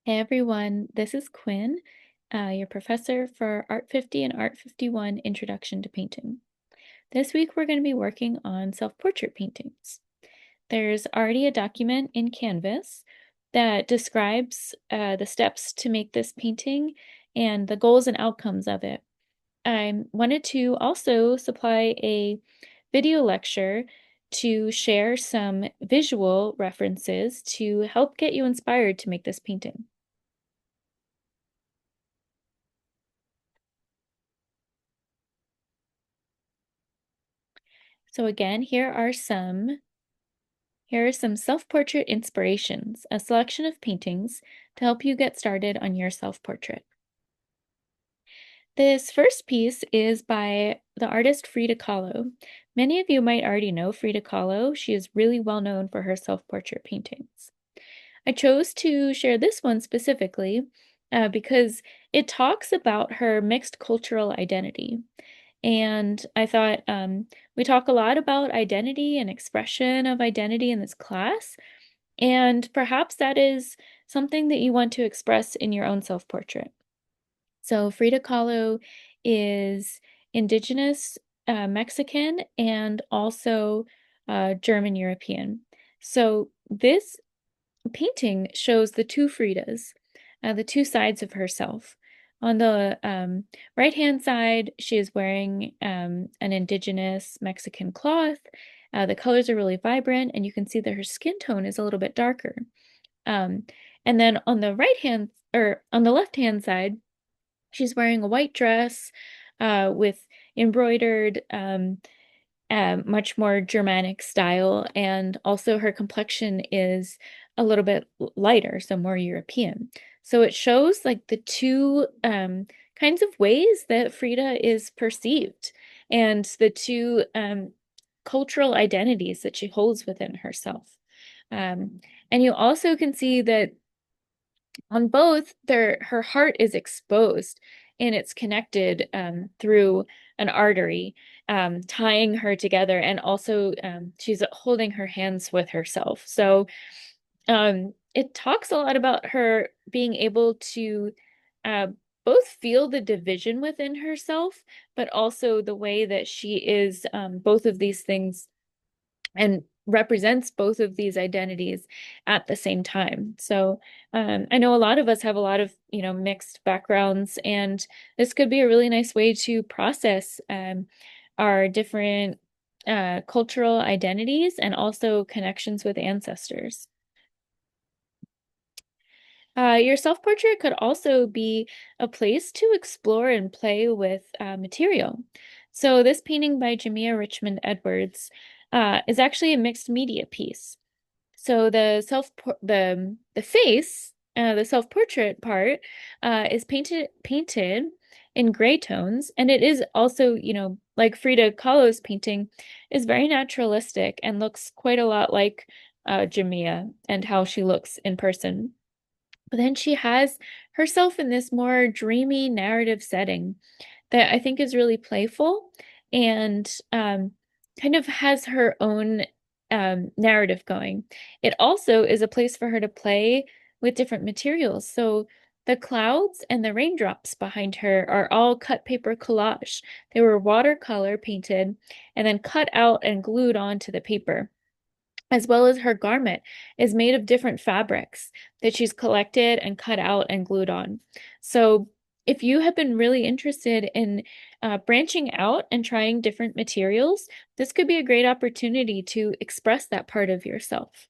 Hey everyone, this is Quinn, your professor for Art 50 and Art 51 Introduction to Painting. This week we're going to be working on self-portrait paintings. There's already a document in Canvas that describes the steps to make this painting and the goals and outcomes of it. I wanted to also supply a video lecture to share some visual references to help get you inspired to make this painting. So again, here are some self-portrait inspirations, a selection of paintings to help you get started on your self-portrait. This first piece is by the artist Frida Kahlo. Many of you might already know Frida Kahlo. She is really well known for her self-portrait paintings. I chose to share this one specifically because it talks about her mixed cultural identity. And I thought we talk a lot about identity and expression of identity in this class, and perhaps that is something that you want to express in your own self-portrait. So Frida Kahlo is Indigenous Mexican and also German European. So this painting shows the two Fridas, the two sides of herself. On the right-hand side, she is wearing an indigenous Mexican cloth. The colors are really vibrant, and you can see that her skin tone is a little bit darker. Um, and then on the on the left-hand side, she's wearing a white dress with embroidered much more Germanic style, and also her complexion is a little bit lighter, so more European. So it shows like the two kinds of ways that Frida is perceived and the two cultural identities that she holds within herself. And you also can see that on both, her heart is exposed and it's connected through an artery tying her together, and also she's holding her hands with herself. So it talks a lot about her being able to uh, both feel the division within herself, but also the way that she is both of these things and represents both of these identities at the same time. So I know a lot of us have a lot of, mixed backgrounds, and this could be a really nice way to process our different cultural identities and also connections with ancestors. Your self-portrait could also be a place to explore and play with material. So this painting by Jamia Richmond Edwards is actually a mixed media piece. So the face, the self-portrait part, is painted in gray tones, and it is also, like Frida Kahlo's painting, is very naturalistic and looks quite a lot like Jamia and how she looks in person. But then she has herself in this more dreamy narrative setting that I think is really playful and kind of has her own narrative going. It also is a place for her to play with different materials. So the clouds and the raindrops behind her are all cut paper collage. They were watercolor painted and then cut out and glued onto the paper, as well as her garment is made of different fabrics that she's collected and cut out and glued on. So if you have been really interested in branching out and trying different materials, this could be a great opportunity to express that part of yourself.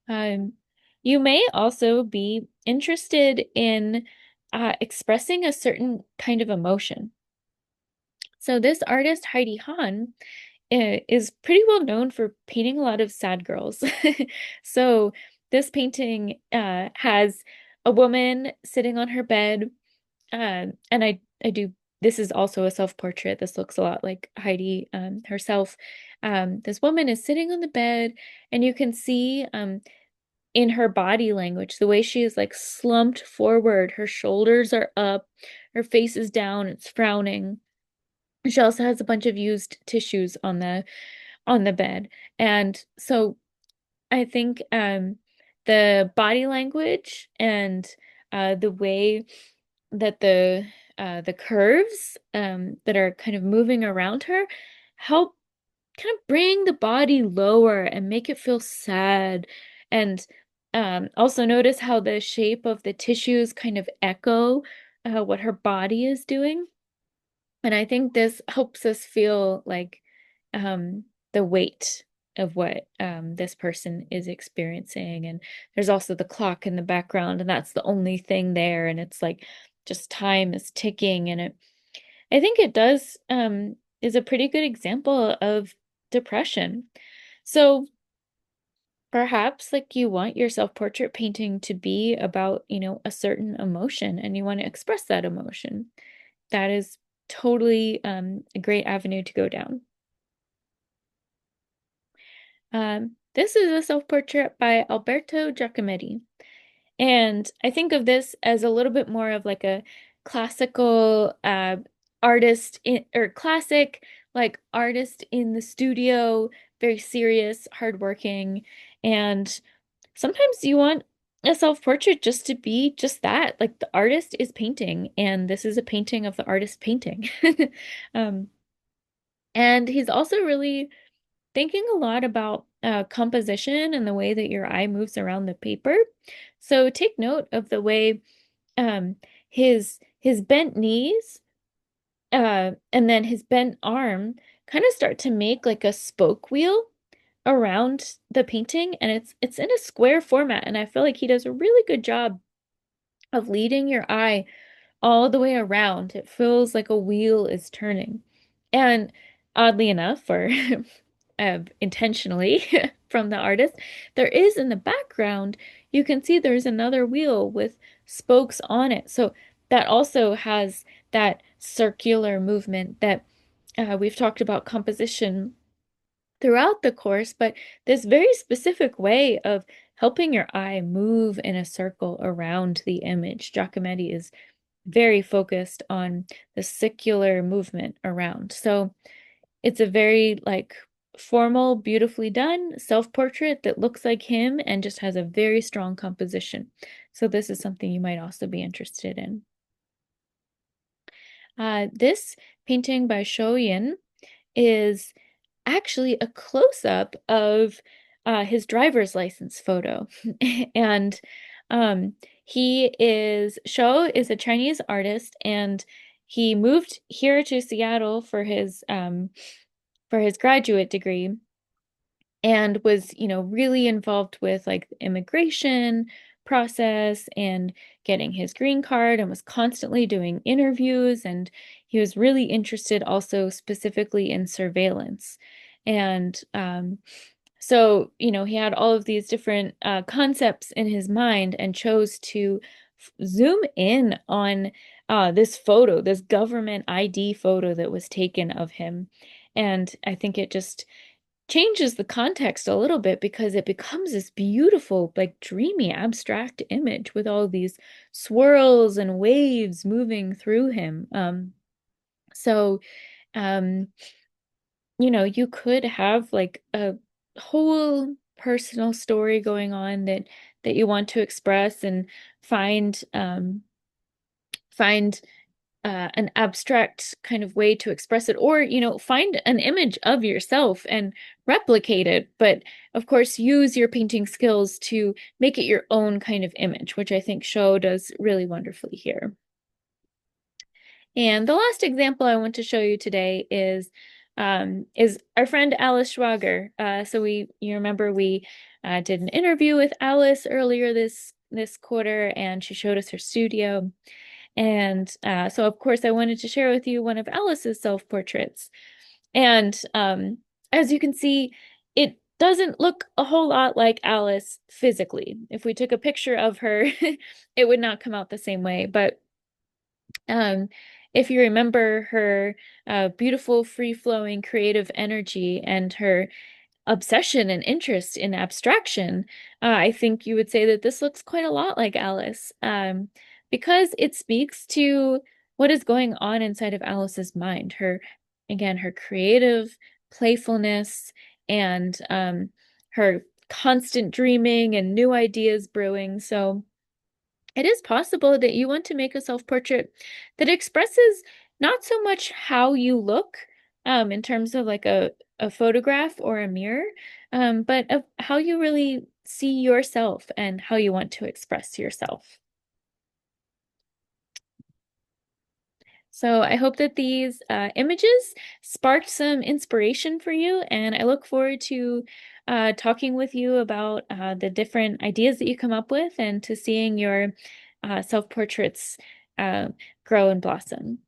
Um, you may also be interested in expressing a certain kind of emotion. So this artist, Heidi Hahn, is pretty well known for painting a lot of sad girls. So this painting has a woman sitting on her bed, and I do. This is also a self-portrait. This looks a lot like Heidi herself. This woman is sitting on the bed, and you can see in her body language the way she is like slumped forward. Her shoulders are up, her face is down. It's frowning. She also has a bunch of used tissues on the bed. And so I think the body language and the way that the curves that are kind of moving around her help kind of bring the body lower and make it feel sad. And also notice how the shape of the tissues kind of echo what her body is doing. And I think this helps us feel like um, the weight of what this person is experiencing. And there's also the clock in the background, and that's the only thing there. And it's like just time is ticking. And I think it does is a pretty good example of depression. So perhaps like you want your self-portrait painting to be about, a certain emotion and you want to express that emotion. That is totally a great avenue to go down. This is a self-portrait by Alberto Giacometti. And I think of this as a little bit more of like a classical artist or classic like artist in the studio, very serious, hardworking. And sometimes you want a self-portrait just to be just that. Like the artist is painting, and this is a painting of the artist painting. Um, and he's also really thinking a lot about composition and the way that your eye moves around the paper. So take note of the way um, his bent knees and then his bent arm kind of start to make like a spoke wheel around the painting, and it's in a square format. And I feel like he does a really good job of leading your eye all the way around. It feels like a wheel is turning. And oddly enough, or intentionally from the artist, there is in the background, you can see there's another wheel with spokes on it. So that also has that circular movement that we've talked about composition throughout the course, but this very specific way of helping your eye move in a circle around the image. Giacometti is very focused on the circular movement around. So it's a very like formal, beautifully done self-portrait that looks like him and just has a very strong composition. So this is something you might also be interested in. This painting by Shou Yin is actually a close-up of his driver's license photo. And um, Shou is a Chinese artist, and he moved here to Seattle for his graduate degree and was, really involved with like the immigration process and getting his green card and was constantly doing interviews. And he was really interested also specifically in surveillance. And so, he had all of these different concepts in his mind and chose to zoom in on this photo, this government ID photo that was taken of him. And I think it just changes the context a little bit because it becomes this beautiful, like dreamy, abstract image with all these swirls and waves moving through him. So, um, you could have like a whole personal story going on that you want to express and find find an abstract kind of way to express it, or find an image of yourself and replicate it, but of course use your painting skills to make it your own kind of image, which I think Shou does really wonderfully here. And the last example I want to show you today is our friend Alice Schwager. So you remember we did an interview with Alice earlier this quarter, and she showed us her studio. And so, of course, I wanted to share with you one of Alice's self-portraits. And as you can see, it doesn't look a whole lot like Alice physically. If we took a picture of her, it would not come out the same way. But um, if you remember her beautiful, free-flowing creative energy and her obsession and interest in abstraction, I think you would say that this looks quite a lot like Alice, because it speaks to what is going on inside of Alice's mind. Again, her creative playfulness and her constant dreaming and new ideas brewing. So it is possible that you want to make a self-portrait that expresses not so much how you look, in terms of like a photograph or a mirror, but of how you really see yourself and how you want to express yourself. So I hope that these images sparked some inspiration for you, and I look forward to talking with you about the different ideas that you come up with and to seeing your self-portraits uh, grow and blossom.